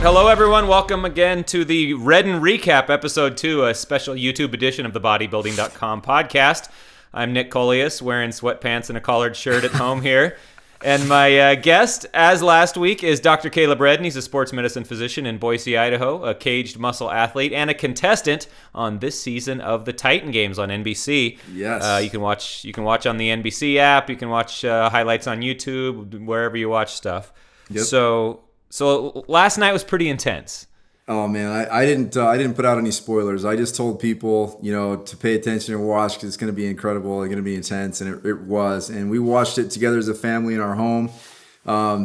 Hello, everyone. Welcome again to the Redden Recap, Episode 2, a special YouTube edition of the Bodybuilding.com podcast. I'm Nick Coleus, wearing sweatpants and a collared shirt at home here. And my guest, as last week, is Dr. Caleb Redden. He's a sports medicine physician in Boise, Idaho, a caged muscle athlete, and a contestant on this season of the Titan Games on NBC. Yes. You can watch on the NBC app. You can watch highlights on YouTube, wherever you watch stuff. Yep. So last night was pretty intense. Oh man, I didn't put out any spoilers. I just told people, to pay attention and watch because it's going to be incredible. It's going to be intense, and it was. And we watched it together as a family in our home.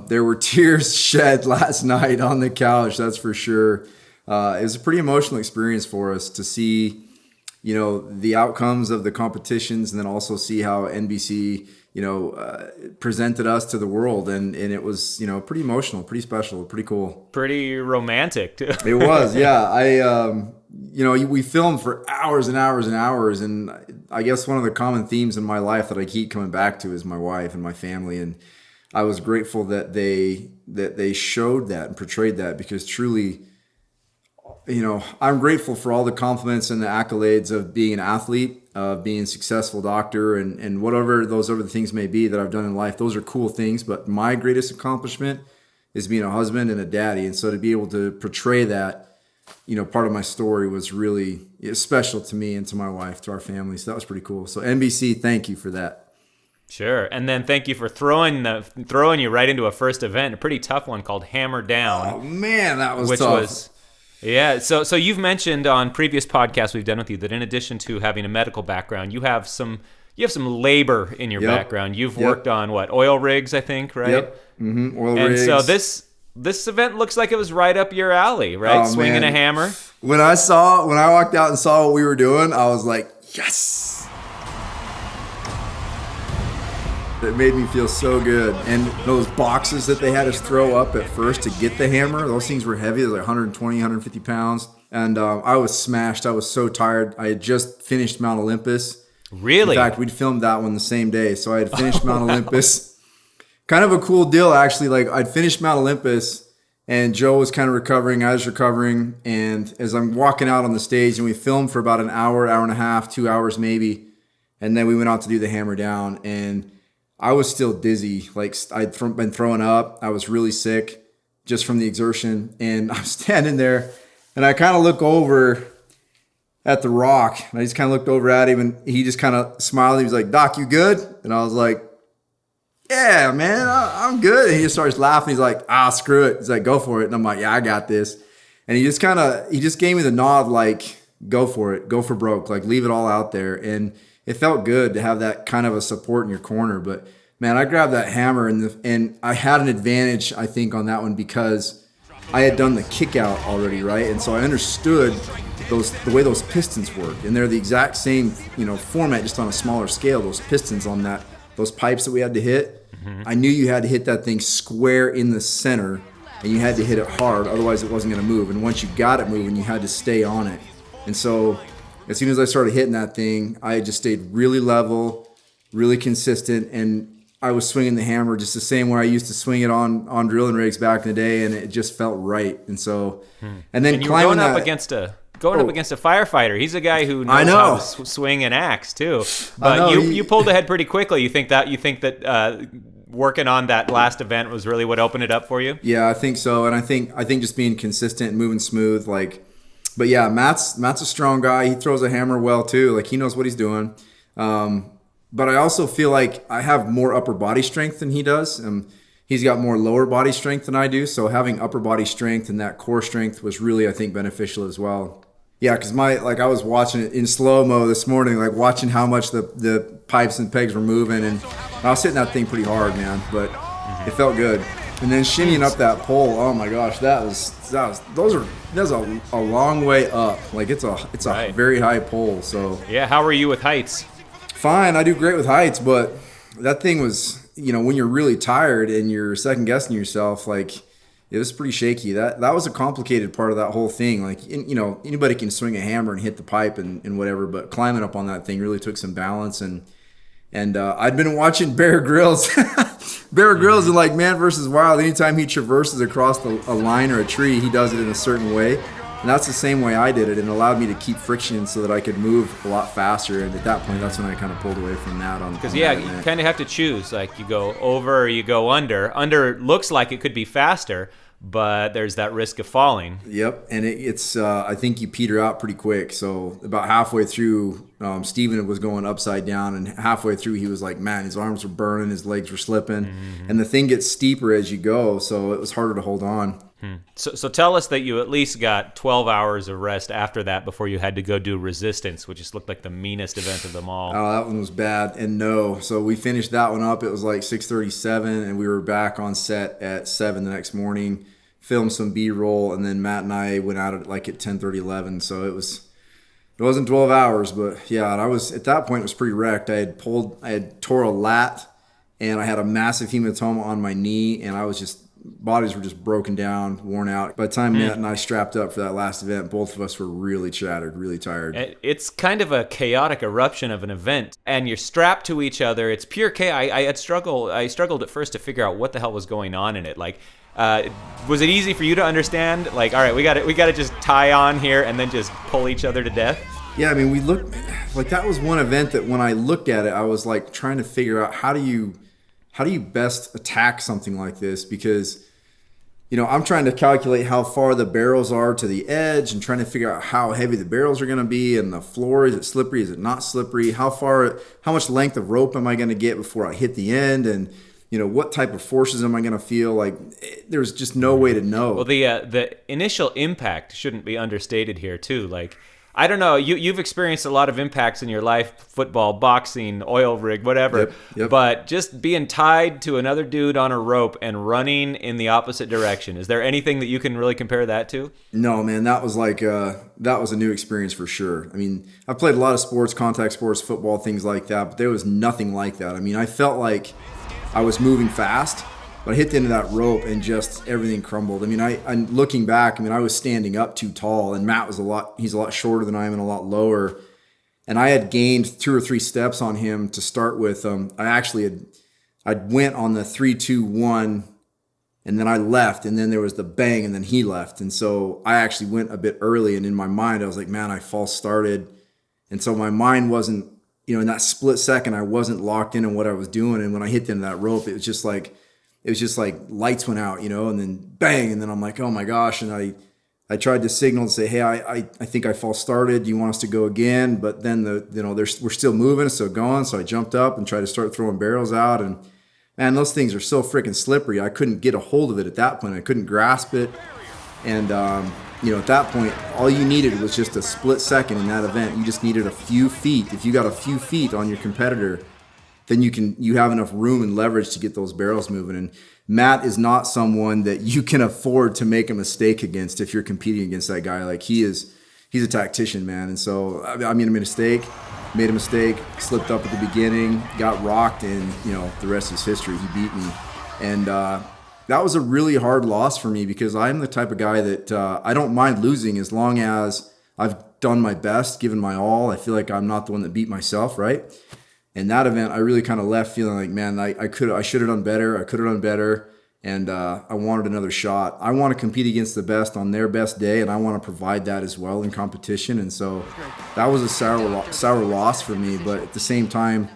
There were tears shed last night on the couch, that's for sure. It was a pretty emotional experience for us to see, the outcomes of the competitions, and then also see how NBC, presented us to the world, and it was, pretty emotional, pretty special, pretty cool. Pretty romantic, too. It was, yeah. We filmed for hours and hours and hours, and I guess one of the common themes in my life that I keep coming back to is my wife and my family, and I was grateful that they showed that and portrayed that, because truly, I'm grateful for all the compliments and the accolades of being an athlete, of being a successful doctor, and whatever those other things may be that I've done in life. Those are cool things, but my greatest accomplishment is being a husband and a daddy. And so to be able to portray that, part of my story was really special to me and to my wife, to our family. So that was pretty cool. So NBC, thank you for that. Sure. And then thank you for throwing you right into a first event, a pretty tough one called Hammer Down. Oh man, that was tough. Yeah, so you've mentioned on previous podcasts we've done with you that in addition to having a medical background, you have some labor in your background. You've worked on oil rigs, I think, right? Yep. Mm-hmm. Oil rigs. And so this event looks like it was right up your alley, right? Oh, Swinging man. a hammer. When I walked out and saw what we were doing, I was like, yes. It made me feel so good. And those boxes that they had us throw up at first to get the hammer, those things were heavy. They were like 120, 150 pounds. And I was smashed. I was so tired. I had just finished Mount Olympus. Really? In fact, we'd filmed that one the same day. So I had finished Mount Olympus. Kind of a cool deal, actually. Like, I'd finished Mount Olympus, and Joe was kind of recovering. I was recovering. And as I'm walking out on the stage, and we filmed for about an hour, hour and a half, 2 hours maybe. And then we went out to do the hammer down. And I was still dizzy. Like, I'd been throwing up. I was really sick just from the exertion. And I'm standing there, and I kind of look over at the rock. And I just kind of looked over at him, and he just kind of smiled. He was like, "Doc, you good?" And I was like, "Yeah, man, I'm good." And he just starts laughing. He's like, "Screw it." He's like, "Go for it." And I'm like, "Yeah, I got this." And he just gave me the nod, like, "Go for it. Go for broke. Like, leave it all out there." And it felt good to have that kind of a support in your corner. But man, I grabbed that hammer, and I had an advantage, I think, on that one because I had done the kick out already, right? And so I understood the way those pistons work, and they're the exact same, format, just on a smaller scale. Those pistons on those pipes that we had to hit, I knew you had to hit that thing square in the center, and you had to hit it hard, otherwise it wasn't going to move. And once you got it moving, you had to stay on it. And so as soon as I started hitting that thing, I just stayed really level, really consistent, and I was swinging the hammer just the same way I used to swing it on drilling rigs back in the day, and it just felt right. And so, and then you were going up against a firefighter. He's a guy who knows how to swing an axe too. But you pulled ahead pretty quickly. You think that working on that last event was really what opened it up for you? Yeah, I think so. And I think just being consistent and moving smooth, like. But yeah, Matt's a strong guy. He throws a hammer well too. Like, he knows what he's doing. But I also feel like I have more upper body strength than he does. He's got more lower body strength than I do. So having upper body strength and that core strength was really, I think, beneficial as well. Yeah, because I was watching it in slow-mo this morning, like watching how much the pipes and pegs were moving. And I was hitting that thing pretty hard, man. But it felt good. And then shimmying up that pole, oh my gosh, that's a long way up. Like, it's a very high pole. So yeah, how are you with heights? Fine, I do great with heights, but that thing was, when you're really tired and you're second guessing yourself, like, it was pretty shaky. That was a complicated part of that whole thing. Like, anybody can swing a hammer and hit the pipe and whatever, but climbing up on that thing really took some balance. And I'd been watching Bear Grylls Bear Grylls is like Man versus Wild. Anytime he traverses across a line or a tree, he does it in a certain way. And that's the same way I did it, and it allowed me to keep friction so that I could move a lot faster. And at that point, that's when I kind of pulled away from that. Because you kind of have to choose, like you go over or you go under. Under looks like it could be faster, but there's that risk of falling. Yep, and it's I think you peter out pretty quick. So about halfway through, Steven was going upside down, and halfway through he was like, man, his arms were burning, his legs were slipping, and the thing gets steeper as you go, so it was harder to hold on. So tell us that you at least got 12 hours of rest after that before you had to go do resistance, which just looked like the meanest event of them all. Oh, that one was bad. And no, so we finished that one up. It was like 6:37, and we were back on set at 7 the next morning, filmed some B-roll, and then Matt and I went out at 10:30, 11. So it wasn't 12 hours, but yeah, and I was at that point was pretty wrecked. I had tore a lat, and I had a massive hematoma on my knee, and bodies were just broken down, worn out. By the time Matt and I strapped up for that last event, both of us were really shattered, really tired. It's kind of a chaotic eruption of an event, and you're strapped to each other. It's pure chaos. I struggled at first to figure out what the hell was going on in it. Was it easy for you to understand? Like, all right, we got to just tie on here and then just pull each other to death? Yeah, I mean, we looked like that was one event that when I looked at it, I was like trying to figure out how do you best attack something like this? Because, I'm trying to calculate how far the barrels are to the edge and trying to figure out how heavy the barrels are going to be, and the floor, is it slippery? Is it not slippery? How much length of rope am I going to get before I hit the end? And, what type of forces am I going to feel? Like, there's just no way to know. Well, the initial impact shouldn't be understated here too. Like, I don't know, you've experienced a lot of impacts in your life, football, boxing, oil rig, whatever, Yep. But just being tied to another dude on a rope and running in the opposite direction, is there anything that you can really compare that to? No, man, that was that was a new experience for sure. I mean, I've played a lot of sports, contact sports, football, things like that, but there was nothing like that. I mean, I felt like I was moving fast, but I hit the end of that rope and just everything crumbled. I mean, I'm looking back, I was standing up too tall, and Matt he's a lot shorter than I am and a lot lower. And I had gained 2 or 3 steps on him to start with. I went on the 3-2-1, and then I left, and then there was the bang, and then he left. And so I actually went a bit early, and in my mind, I was like, man, I false started. And so my mind wasn't, in that split second, I wasn't locked in on what I was doing. And when I hit the end of that rope, it was just like lights went out, and then bang. And then I'm like, oh my gosh. And I tried to signal and say, hey, I think I false started. Do you want us to go again? But then we're still moving, so going. So I jumped up and tried to start throwing barrels out. And man, those things are so freaking slippery. I couldn't get a hold of it at that point. I couldn't grasp it. And, at that point, all you needed was just a split second in that event. You just needed a few feet. If you got a few feet on your competitor, then you have enough room and leverage to get those barrels moving. And Matt is not someone that you can afford to make a mistake against if you're competing against that guy. Like, he's a tactician, man. And so I made a mistake, slipped up at the beginning, got rocked, and the rest is history. He beat me. And that was a really hard loss for me because I'm the type of guy that I don't mind losing as long as I've done my best, given my all. I feel like I'm not the one that beat myself, right? And that event, I really kind of left feeling like, man, I should have done better. I could have done better, and I wanted another shot. I want to compete against the best on their best day, and I want to provide that as well in competition. And so that was a sour loss for me. But at the same time,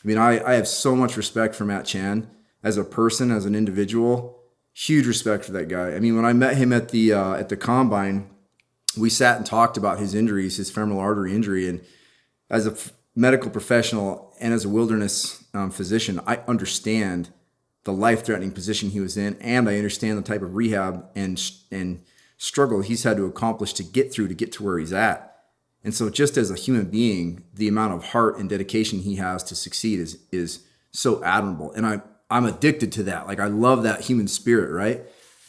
I have so much respect for Matt Chan as a person, as an individual. Huge respect for that guy. When I met him at the combine, we sat and talked about his injuries, his femoral artery injury, and as a medical professional and as a wilderness physician, I understand the life-threatening position he was in, and I understand the type of rehab and struggle he's had to accomplish to get to where he's at. And so just as a human being, the amount of heart and dedication he has to succeed is so admirable. And I'm addicted to that. Like, I love that human spirit, right?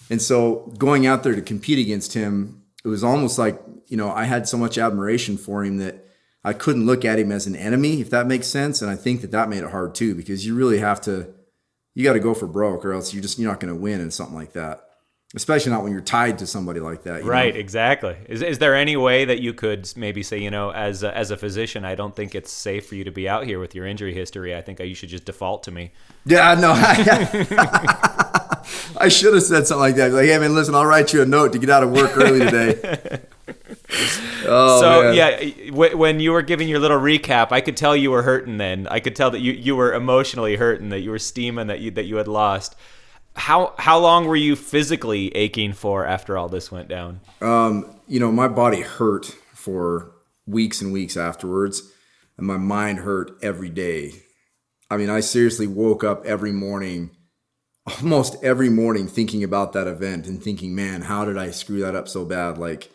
And so going out there to compete against him, it was almost like, I had so much admiration for him that I couldn't look at him as an enemy, if that makes sense. And I think that made it hard too, because you really you got to go for broke, or else you're not going to win in something like that. especially not when you're tied to somebody like that. Right, know? exactly. Is there any way that you could maybe say, as a physician, I don't think it's safe for you to be out here with your injury history. I think you should just default to me. Yeah, no. I should have said something like that. Like, hey, man, listen, I'll write you a note to get out of work early today. Man. Yeah, when you were giving your little recap, I could tell you were hurting then. I could tell that you were emotionally hurting, that you were steaming, that you had lost. How long were you physically aching for after all this went down? My body hurt for weeks and weeks afterwards, and my mind hurt every day. I mean, I seriously woke up almost every morning thinking about that event and thinking, man, how did I screw that up so bad? Like,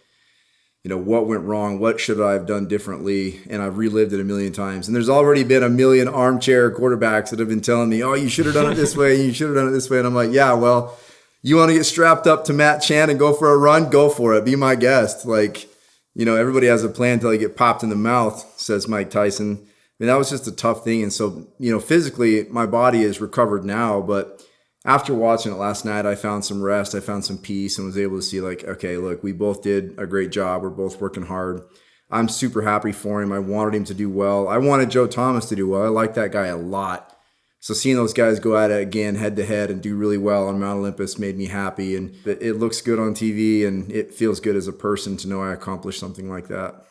what went wrong? What should I have done differently? And I've relived it a million times. And there's already been a million armchair quarterbacks that have been telling me, oh, you should have done it this way. You should have done it this way. And I'm like, yeah, well, you want to get strapped up to Matt Chan and go for a run? Go for it. Be my guest. Like, everybody has a plan until they get popped in the mouth, says Mike Tyson. I mean, that was just a tough thing. And so, physically, my body is recovered now, but after watching it last night, I found some rest, I found some peace, and was able to see, like, okay, look, we both did a great job. We're both working hard. I'm super happy for him. I wanted him to do well. I wanted Joe Thomas to do well. I like that guy a lot. So seeing those guys go at it again head to head and do really well on Mount Olympus made me happy. And it looks good on TV, and it feels good as a person to know I accomplished something like that.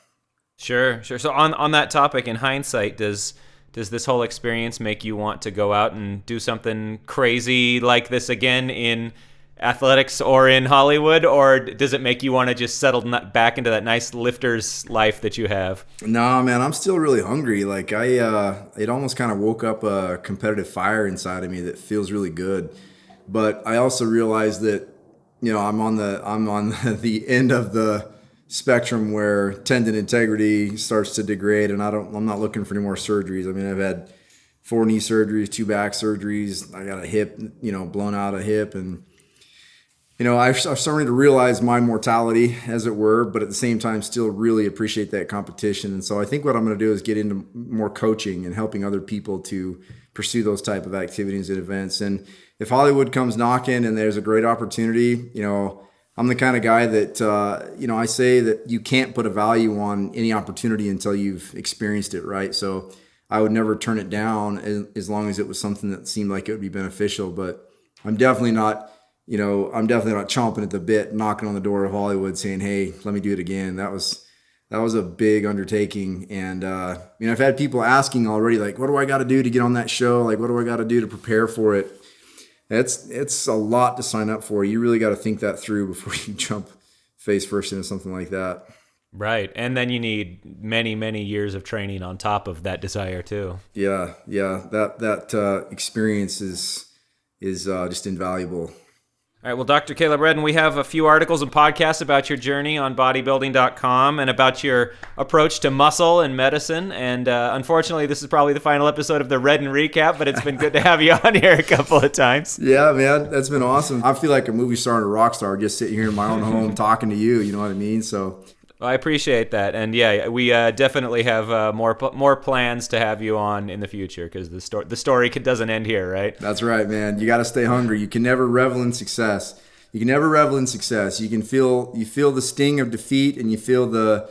Sure. So on that topic, in hindsight, does this whole experience make you want to go out and do something crazy like this again in athletics or in Hollywood, or does it make you want to just settle back into that nice lifter's life that you have? No, man, I'm still really hungry. Like it almost kind of woke up a competitive fire inside of me that feels really good. But I also realized that, I'm on the end of the spectrum where tendon integrity starts to degrade, and I'm not looking for any more surgeries. I mean, I've had 4 knee surgeries, 2 back surgeries. I got a hip, blown out a hip, and I'm starting to realize my mortality, as it were, but at the same time still really appreciate that competition. And so I think what I'm going to do is get into more coaching and helping other people to pursue those type of activities and events. And if Hollywood comes knocking and there's a great opportunity, I'm the kind of guy that, I say that you can't put a value on any opportunity until you've experienced it, right? So I would never turn it down as long as it was something that seemed like it would be beneficial. But I'm definitely not chomping at the bit, knocking on the door of Hollywood saying, hey, let me do it again. That was a big undertaking. And, I've had people asking already, like, what do I got to do to get on that show? Like, what do I got to do to prepare for it? It's a lot to sign up for. You really got to think that through before you jump face first into something like that. Right. And then you need many, many years of training on top of that desire too. Yeah. That experience is just invaluable. All right, well, Dr. Caleb Redden, we have a few articles and podcasts about your journey on Bodybuilding.com and about your approach to muscle and medicine. And unfortunately, this is probably the final episode of the Redden recap, but it's been good to have you on here a couple of times. Yeah, man, that's been awesome. I feel like a movie star and a rock star just sitting here in my own home talking to you, you know what I mean? So Well, I appreciate that. And yeah, we definitely have more plans to have you on in the future, because the story doesn't end here, right? That's right, man. You got to stay hungry. You can never revel in success. You can feel the sting of defeat, and you feel the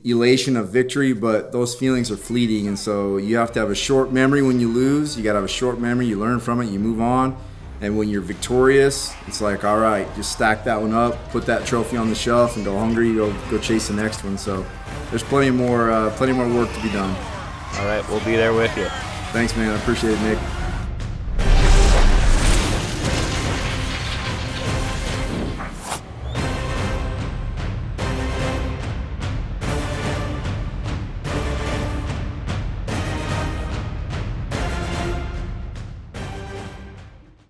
elation of victory, but those feelings are fleeting. And so you have to have a short memory when you lose. You got to have a short memory. You learn from it. You move on. And when you're victorious, it's like, all right, just stack that one up, put that trophy on the shelf, and go hungry. Go chase the next one. So there's plenty more work to be done. All right, we'll be there with you. Thanks, man. I appreciate it, Nick.